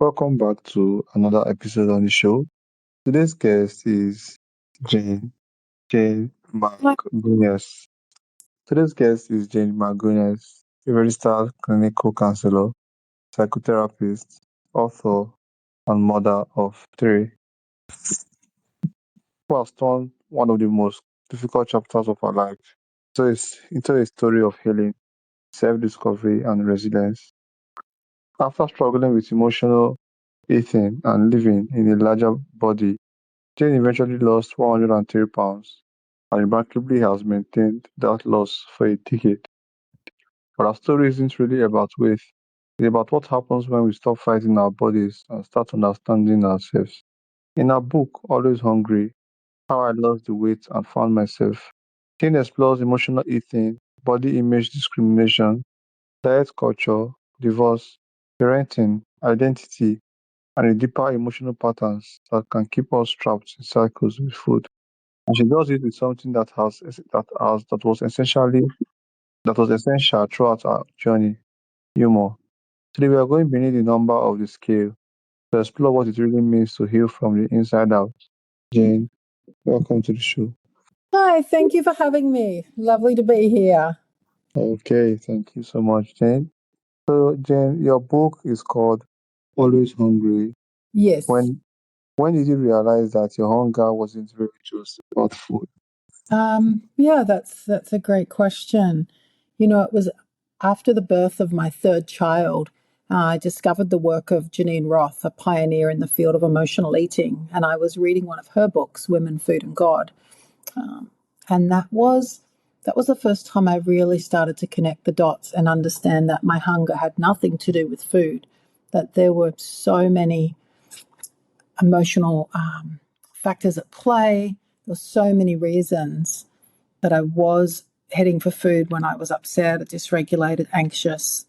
Welcome back to another episode on the show. Today's guest is Jane, Jane McGuinness. Today's guest is Jane McGuinness, a registered clinical counselor, psychotherapist, author, and mother of three, who has turned one of the most difficult chapters of her life into a story of healing, self-discovery, and resilience. After struggling with emotional eating and living in a larger body, Jane eventually lost 103 pounds and remarkably has maintained that loss for a decade. But our story isn't really about weight, it's about what happens when we stop fighting our bodies and start understanding ourselves. In her book, Always Hungry: How I Lost the Weight and Found Myself, Jane explores emotional eating, body image discrimination, diet culture, divorce, parenting, identity, and the deeper emotional patterns that can keep us trapped in cycles with food. And she does it with something that was essential throughout our journey: humor. Today we are going beneath the number of the scale to explore what it really means to heal from the inside out. Jane, welcome to the show. Hi, thank you for having me. Lovely to be here. Okay, thank you so much, Jane. So, Jane, your book is called Always Hungry. Yes. When when did you realize that your hunger wasn't really just about food? Yeah, that's a great question. It was after the birth of my third child, I discovered the work of Janine Roth, a pioneer in the field of emotional eating, and I was reading one of her books, Women, Food, and God. And that was the first time I really started to connect the dots and understand that my hunger had nothing to do with food, that there were so many emotional factors at play. There were so many reasons that I was heading for food when I was upset, dysregulated, anxious,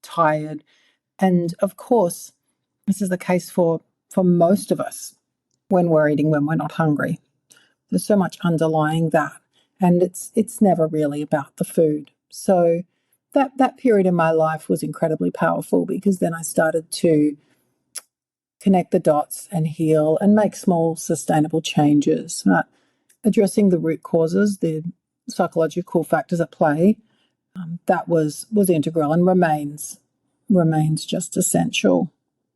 tired. And of course, this is the case for most of us when we're eating when we're not hungry. There's so much underlying that. And it's never really about the food. So that period in my life was incredibly powerful because then I started to connect the dots and heal and make small sustainable changes. Addressing the root causes, the psychological factors at play, that was integral and remains just essential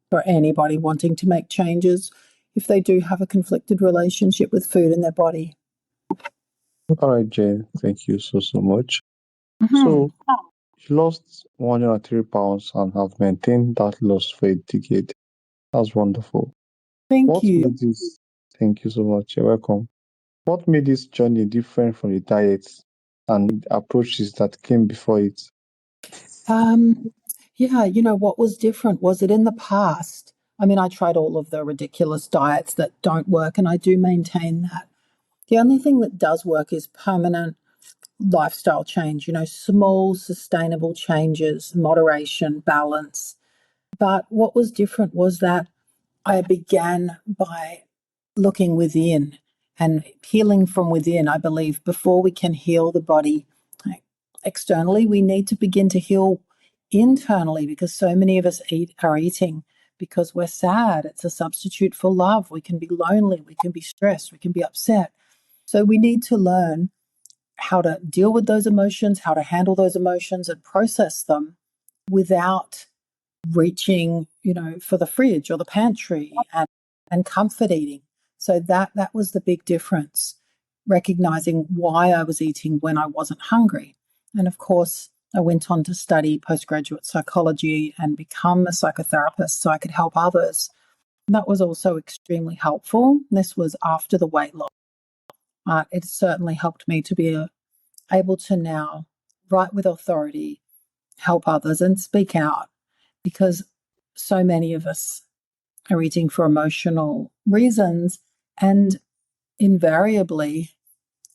for anybody wanting to make changes if they do have a conflicted relationship with food in their body. All right, Jane, thank you so much. Mm-hmm. So, you lost 103 pounds and have maintained that loss for a decade. That's wonderful. Thank What you. made this? Thank you so much. You're welcome. What made this journey different from the diets and approaches that came before it? Um, yeah, what was different was that in the past, I mean, I tried all of the ridiculous diets that don't work, and I do maintain that. The only thing that does work is permanent lifestyle change, small, sustainable changes, moderation, balance. But what was different was that I began by looking within and healing from within. I believe before we can heal the body externally, we need to begin to heal internally because so many of us are eating because we're sad. It's a substitute for love. We can be lonely, we can be stressed, we can be upset. So we need to learn how to deal with those emotions, how to handle those emotions and process them without reaching, for the fridge or the pantry and comfort eating. So that was the big difference, recognizing why I was eating when I wasn't hungry. And of course, I went on to study postgraduate psychology and become a psychotherapist so I could help others. That was also extremely helpful. This was after the weight loss. It certainly helped me to be able to now write with authority, help others, and speak out because so many of us are eating for emotional reasons, and invariably,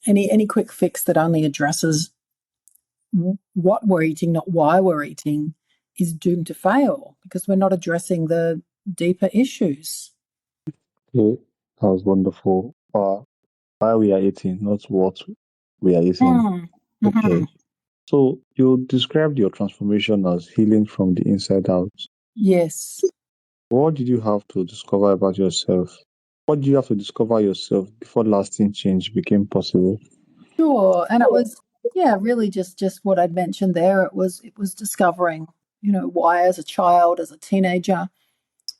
any quick fix that only addresses what we're eating, not why we're eating, is doomed to fail because we're not addressing the deeper issues. Okay, that was wonderful. Why we are eating, not what we are eating. Mm. Okay. Mhm. So you described your transformation as healing from the inside out. Yes. What did you have to discover about yourself? What did you have to discover yourself before lasting change became possible? Sure, and it was, yeah, really just what I'd mentioned there. It was discovering, why as a child, as a teenager,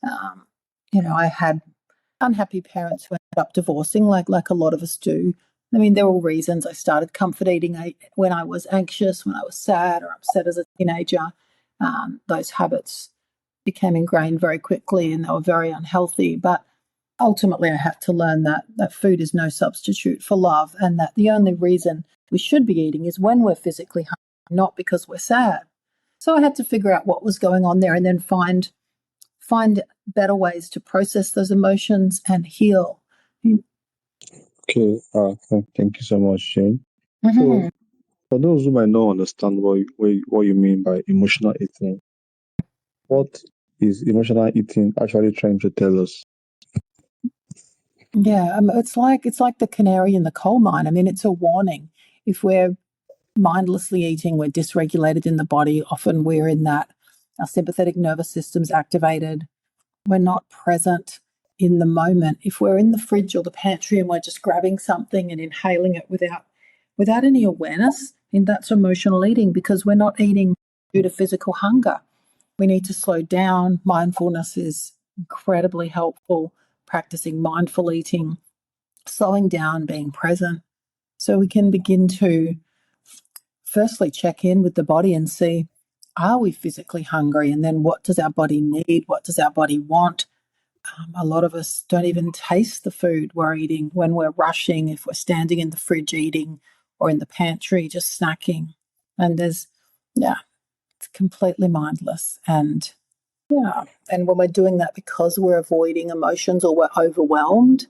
um, I had unhappy parents who ended up divorcing, like a lot of us do. I mean, there were reasons. I started comfort eating when I was anxious, when I was sad or upset as a teenager. Those habits became ingrained very quickly, and they were very unhealthy. But ultimately, I had to learn that food is no substitute for love, and that the only reason we should be eating is when we're physically hungry, not because we're sad. So I had to figure out what was going on there, and then find better ways to process those emotions and heal. Okay, thank you so much, Jane. So, Mm-hmm. for those who might not understand what you mean by emotional eating, what is emotional eating actually trying to tell us? Yeah, it's like the canary in the coal mine. I mean, it's a warning. If we're mindlessly eating, we're dysregulated in the body. Often we're in that our sympathetic nervous system's activated. We're not present in the moment. If we're in the fridge or the pantry and we're just grabbing something and inhaling it without any awareness, and that's emotional eating because we're not eating due to physical hunger. We need to slow down. Mindfulness is incredibly helpful. Practicing mindful eating, slowing down, being present, so we can begin to firstly check in with the body and see, are we physically hungry? And then what does our body need? What does our body want? A lot of us don't even taste the food we're eating when we're rushing, if we're standing in the fridge eating or in the pantry just snacking. And yeah, it's completely mindless. And yeah, and when we're doing that because we're avoiding emotions or we're overwhelmed,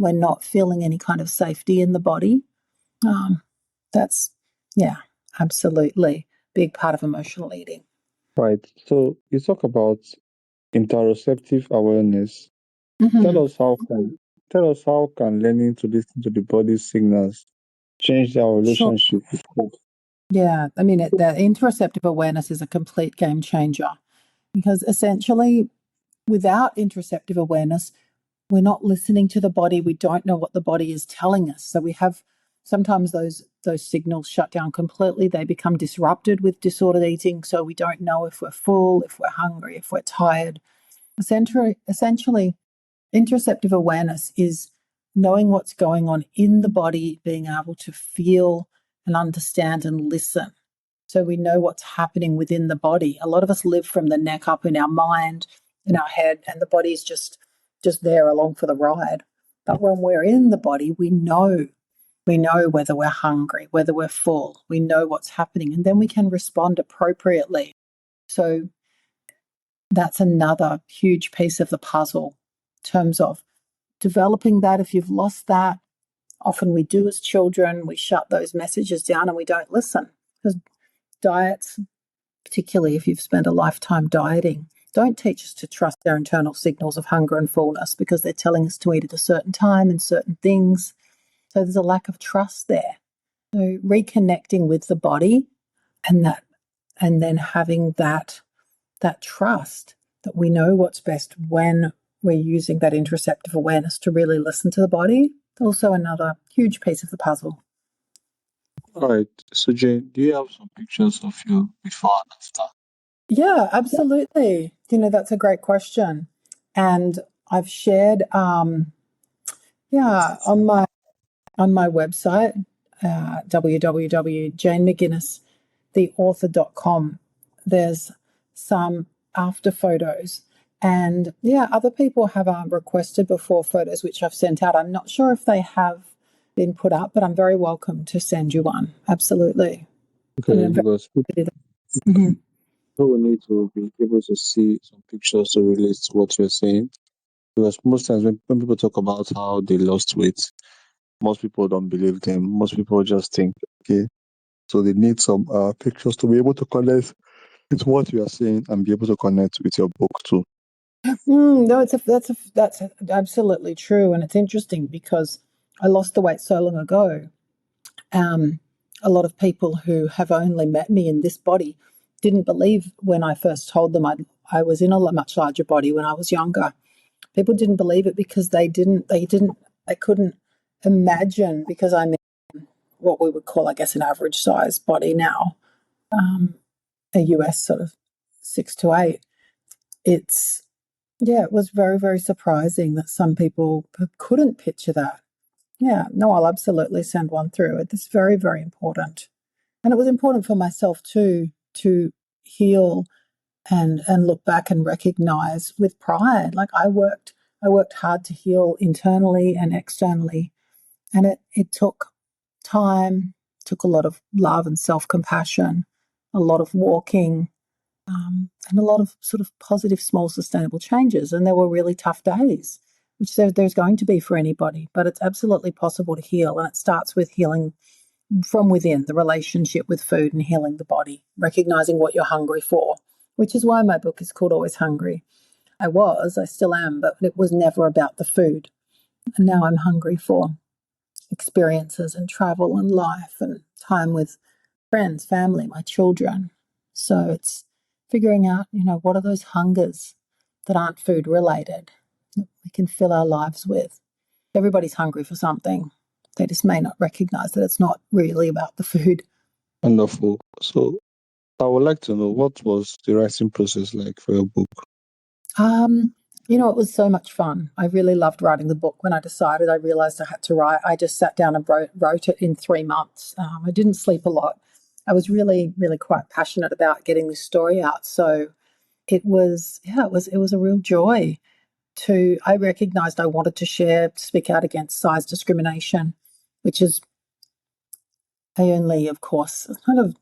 we're not feeling any kind of safety in the body. Um, that's, yeah, absolutely big part of emotional eating. Right. So, you talk about interoceptive awareness. Tell Mm-hmm. us how can tell us how can learning to listen to the body's signals change our Sure. relationship with food? Yeah, I mean, the interoceptive awareness is a complete game changer because essentially, without interoceptive awareness, we're not listening to the body. We don't know what the body is telling us. So we have sometimes those signals shut down completely. They become disrupted with disordered eating. So we don't know if we're full, if we're hungry, if we're tired. Essentially, interoceptive awareness is knowing what's going on in the body, being able to feel and understand and listen. So we know what's happening within the body. A lot of us live from the neck up in our mind, in our head, and the body's just there along for the ride. But when we're in the body, we know whether we're hungry, whether we're full, we know what's happening, and then we can respond appropriately. So that's another huge piece of the puzzle in terms of developing that. If you've lost that, often we do as children, we shut those messages down and we don't listen because diets, particularly if you've spent a lifetime dieting, don't teach us to trust our internal signals of hunger and fullness because they're telling us to eat at a certain time and certain things. So there's a lack of trust there. So reconnecting with the body and that, and then having that trust that we know what's best when we're using that interoceptive awareness to really listen to the body. Also another huge piece of the puzzle. All right. So, Jane, do you have some pictures of you before and after? Yeah, absolutely. That's a great question. And I've shared, yeah, on my website, www.janemcguinnesstheauthor.com. There's some after photos. And yeah, other people have requested before photos, which I've sent out. I'm not sure if they have been put up, but I'm very welcome to send you one. Absolutely. And Okay, I'm very because happy to do that. Mhm. people will need to be able to see some pictures to relate to what you're saying. Because most times when people talk about how they lost weight, most people don't believe them. Most people just think, okay, so they need some pictures to be able to connect with what you are saying and be able to connect with your book too. No, that's absolutely true, and it's interesting because I lost the weight so long ago. Um, a lot of people who have only met me in this body didn't believe when I first told them I was in a much larger body when I was younger. People didn't believe it because they couldn't imagine, because I'm in what we would call, I guess, an average size body now, a US sort of 6 to 8. It's, yeah, it was very, very surprising that some people couldn't picture that. Yeah, no, I'll absolutely send one through. It's very, very important. And it was important for myself too, to heal and look back and recognize with pride. Like I worked hard to heal internally and externally. And it took time, took a lot of love and self-compassion, a lot of walking, and a lot of sort of positive, small, sustainable changes. And there were really tough days, which there's going to be for anybody, but it's absolutely possible to heal. And it starts with healing from within, the relationship with food and healing the body, recognizing what you're hungry for, which is why my book is called Always Hungry. I still am, but it was never about the food. And now I'm hungry for experiences and travel and life and time with friends, family, my children. So it's figuring out, what are those hungers that aren't food related that we can fill our lives with. Everybody's hungry for something. They just may not recognize that it's not really about the food. Wonderful. So I would like to know, what was the writing process like for your book? It was so much fun. I really loved writing the book. When I decided, I realized I had to write, I just sat down and wrote it in 3 months. I didn't sleep a lot. I was really, really quite passionate about getting this story out. So it was a real joy I recognized I wanted to speak out against size discrimination, which is, I only, of course, kind of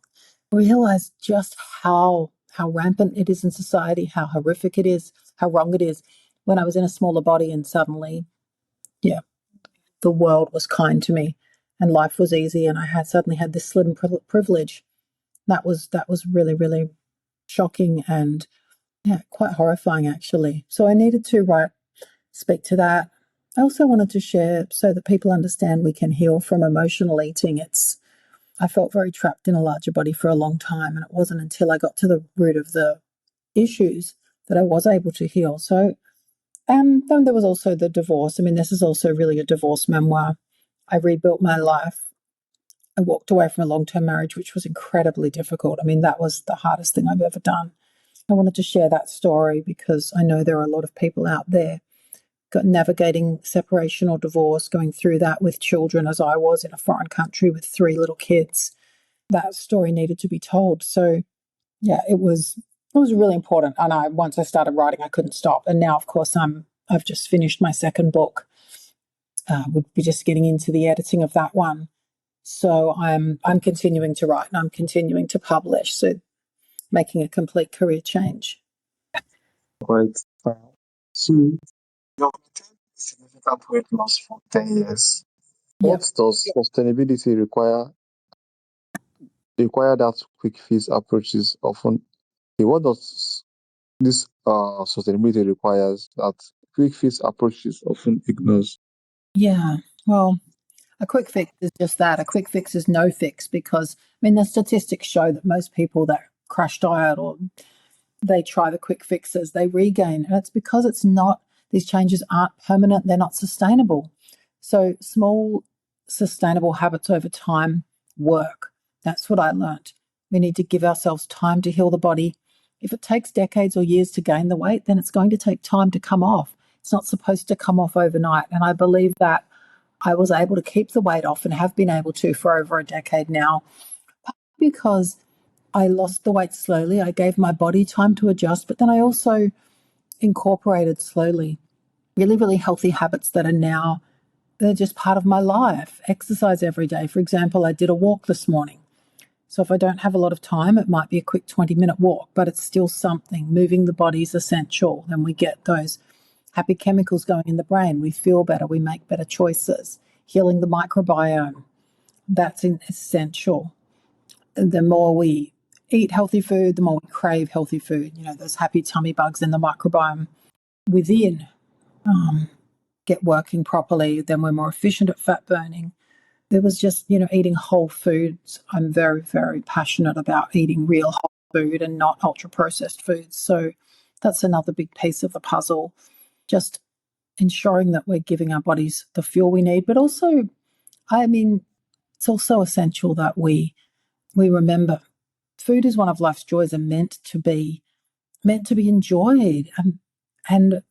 realized just how rampant it is in society, how horrific it is, how wrong it is, when I was in a smaller body and suddenly, yeah, the world was kind to me and life was easy and I had suddenly had this slim privilege. That was really, really shocking and, yeah, quite horrifying actually. So I needed to speak to that. I also wanted to share so that people understand we can heal from emotional eating. I felt very trapped in a larger body for a long time, and it wasn't until I got to the root of the issues that I was able to heal. So, then there was also the divorce. I mean, this is also really a divorce memoir. I rebuilt my life. I walked away from a long-term marriage, which was incredibly difficult. I mean, that was the hardest thing I've ever done. I wanted to share that story because I know there are a lot of people out there navigating separation or divorce, going through that with children, as I was in a foreign country with 3 little kids. That story needed to be told. So yeah, it was really important. And once I started writing, I couldn't stop. And now, of course, I've just finished my second book. Would be just getting into the editing of that one. So I'm continuing to write and I'm continuing to publish. So making a complete career change. Right. So you've maintained significant weight loss for 10 years. What Yep. does sustainability require that quick fix approaches often? What does this sustainability requires that quick fix approaches often ignores? Yeah. Well, a quick fix is just that. A quick fix is no fix because, I mean, the statistics show that most people that crash diet or they try the quick fixes, they regain. And it's because these changes aren't permanent, they're not sustainable. So small, sustainable habits over time work. That's what I learnt. We need to give ourselves time to heal the body. If it takes decades or years to gain the weight, then it's going to take time to come off. It's not supposed to come off overnight. And I believe that I was able to keep the weight off and have been able to for over a decade now because I lost the weight slowly. I gave my body time to adjust, but then I also incorporated slowly really, really healthy habits that are now, they're just part of my life. Exercise every day. For example, I did a walk this morning. So if I don't have a lot of time, it might be a quick 20-minute walk, but it's still something. Moving the body is essential. Then we get those happy chemicals going in the brain. We feel better. We make better choices. Healing the microbiome, that's essential. The more we eat healthy food, the more we crave healthy food. Those happy tummy bugs in the microbiome within get working properly, then we're more efficient at fat burning. There was just, eating whole foods. I'm very, very passionate about eating real whole food and not ultra processed foods. So That's another big piece of the puzzle. Just ensuring that we're giving our bodies the fuel we need, but also, I mean, it's also essential that we remember food is one of life's joys and meant to be enjoyed. And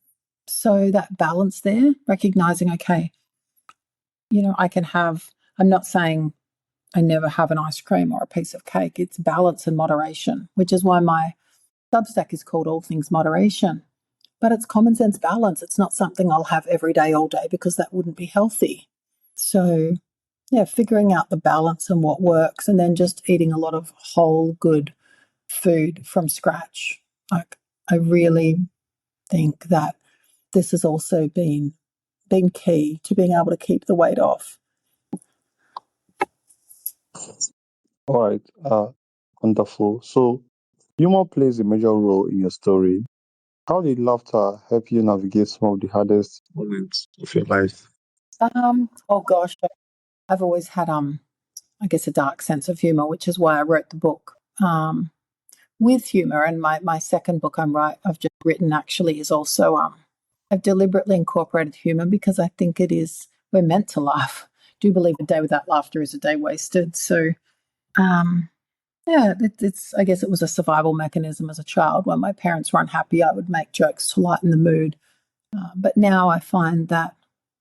so that balance there, recognizing, okay, I'm not saying I never have an ice cream or a piece of cake. It's balance and moderation, which is why my Substack is called All Things Moderation. But it's common sense balance. It's not something I'll have every day, all day, because that wouldn't be healthy. So, yeah, figuring out the balance and what works, and then just eating a lot of whole, good food from scratch. Like, I really think that this has also been key to being able to keep the weight off. All right. Wonderful. So, humor plays a major role in your story. How did laughter help you navigate some of the hardest moments of your life? Oh gosh, I've always had I guess a dark sense of humor, which is why I wrote the book with humor. And my second book I've just written actually is also I've deliberately incorporated humor because I think we're meant to laugh. I do believe a day without laughter is a day wasted. So yeah, it's I guess it was a survival mechanism as a child. When my parents were unhappy, I would make jokes to lighten the mood. But now I find that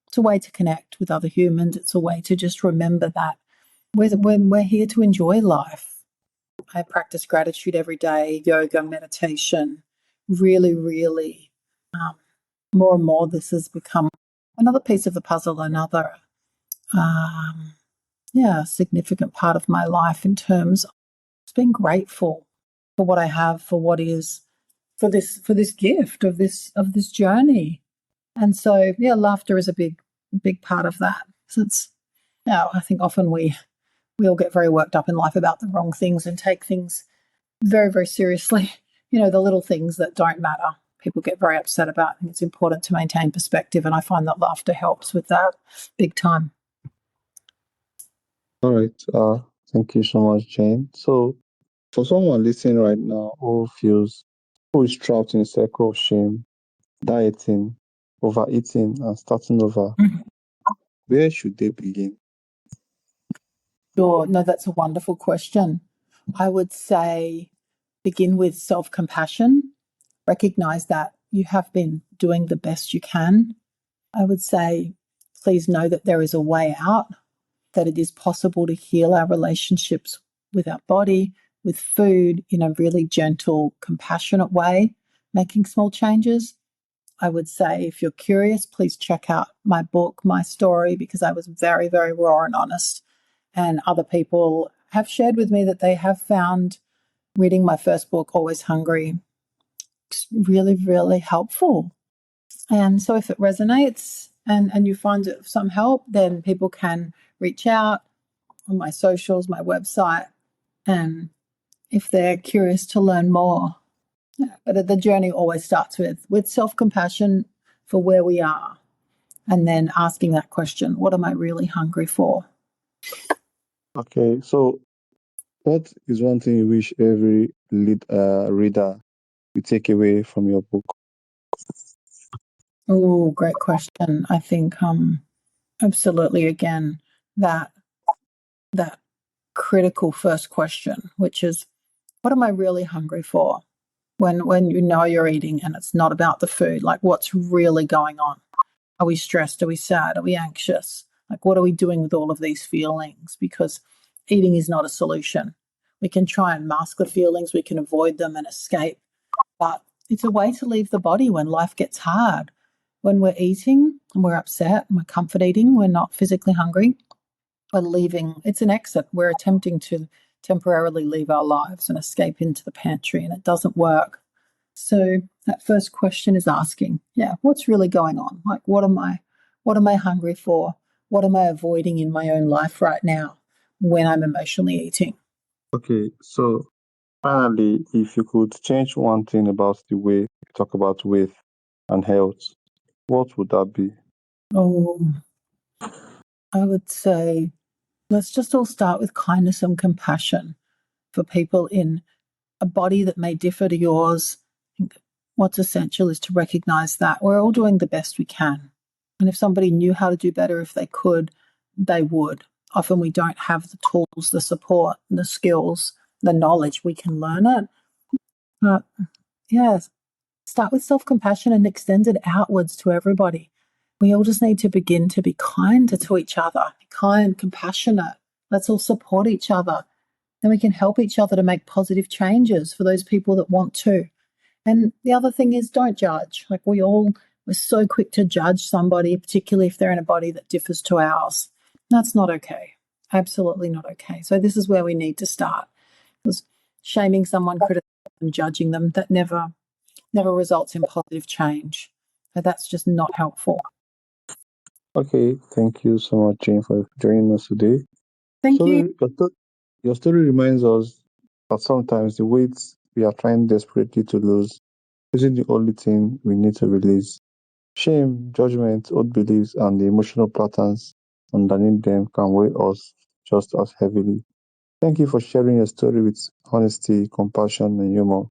it's a way to connect with other humans. It's a way to just remember that we're here to enjoy life. I practice gratitude every day, yoga, meditation. Really, really, more and more, this has become another piece of the puzzle, another, significant part of my life in terms of being grateful for what I have, for what is, for this gift of this journey. And so, yeah, laughter is a big part of that. So I think often we all get very worked up in life about the wrong things and take things very, very seriously. The little things that don't matter, people get very upset about. And it's important to maintain perspective. And I find that laughter helps with that big time. All right. Thank you so much, Jane. So, for someone listening right now who is trapped in a circle of shame, dieting, overeating, and starting over, Mhm. where should they begin? Sure. No, that's a wonderful question. I would say begin with self compassion, recognize that you have been doing the best you can. I would say, please know that there is a way out, that it is possible to heal our relationships with our body, with food in a really gentle, compassionate way, making small changes. I would say if you're curious, please check out my book, my story, because I was very, very raw and honest. And other people have shared with me that they have found reading my first book, Always Hungry, really, really helpful. And so if it resonates and you find it some help, then people can reach out on my socials, my website, and if they're curious to learn more. Yeah, but the journey always starts with self-compassion for where we are, and then asking that question, what am I really hungry for? Okay, so what is one thing you wish every reader will take away from your book? Oh, great question. I think absolutely again that that critical first question, which is what am I really hungry for? When you know you're eating and it's not about the food, like what's really going on? Are we stressed? Are we sad? Are we anxious? Like, what are we doing with all of these feelings? Because eating is not a solution. We can try and mask the feelings, we can avoid them and escape, but it's a way to leave the body when life gets hard. When we're eating and we're upset and we're comfort eating, we're not physically hungry, we're leaving, it's an exit. We're attempting to temporarily leave our lives and escape into the pantry, and it doesn't work. So that first question is asking, what's really going on? Like, what am I hungry for? What am I avoiding in my own life right now when I'm emotionally eating? Okay, so finally, if you could change one thing about the way you talk about weight and health, what would that be? Oh, I would say let's just all start with kindness and compassion for people in a body that may differ to yours. what's essential is to recognize that we're all doing the best we can. And if somebody knew how to do better, if they could, they would. Often we don't have the tools, the support, the skills, the knowledge. We can learn it. But yes, start with self-compassion and extend it outwards to everybody. We all just need to begin to be kinder to each other, kind, compassionate. Let's all support each other. Then we can help each other to make positive changes for those people that want to. And the other thing is, don't judge. Like we're so quick to judge somebody, particularly if they're in a body that differs to ours. That's not okay. Absolutely not okay. So this is where we need to start. Because shaming someone, criticizing them, judging them, that never results in positive change. So that's just not helpful. Okay, thank you so much, Jane, for joining us today. Thank you. Your story reminds us that sometimes the weight we are trying desperately to lose isn't the only thing we need to release. Shame, judgment, old beliefs, and the emotional patterns underneath them can weigh us just as heavily. Thank you for sharing your story with honesty, compassion, and humor,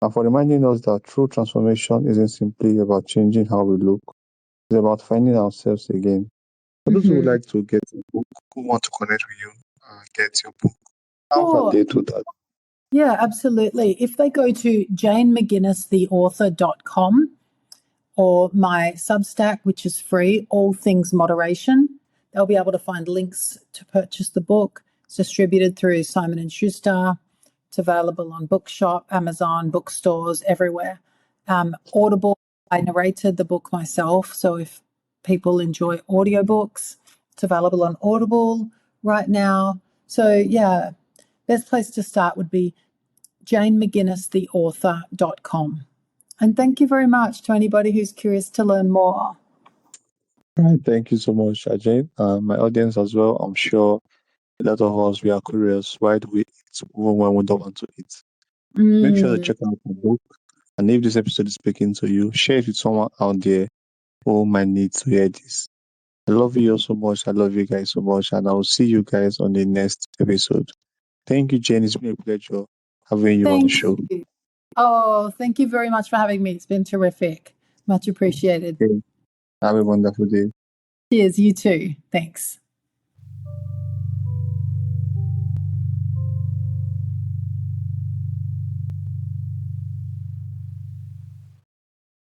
and for reminding us that true transformation isn't simply about changing how we look, it's about finding ourselves again. For those who would like to get a book, who want to connect with you and get your book, how can Sure. they do that? Yeah, absolutely. If they go to janemcguinnesstheauthor.com or my Substack, which is free, All Things Moderation, they'll be able to find links to purchase the book. It's distributed through Simon & Schuster. It's available on Bookshop, Amazon, bookstores, everywhere. Audible, I narrated the book myself, so if people enjoy audiobooks, it's available on Audible right now. So yeah, best place to start would be janemcguinnesstheauthor.com. And thank you very much to anybody who's curious to learn more. All right, thank you so much, Jane. My audience as well, I'm sure a lot of us, we are curious. Why do we eat even when we don't want to eat? Make sure to check out the book. And if this episode is speaking to you, share it with someone out there who might need to hear this. I love you all so much. I love you guys so much. And I will see you guys on the next episode. Thank you, Jane. It's been a pleasure having you on the Thank show. you. Oh, thank you very much for having me. It's been terrific. Much appreciated. Okay. Have a wonderful day. Cheers, you too. Thanks.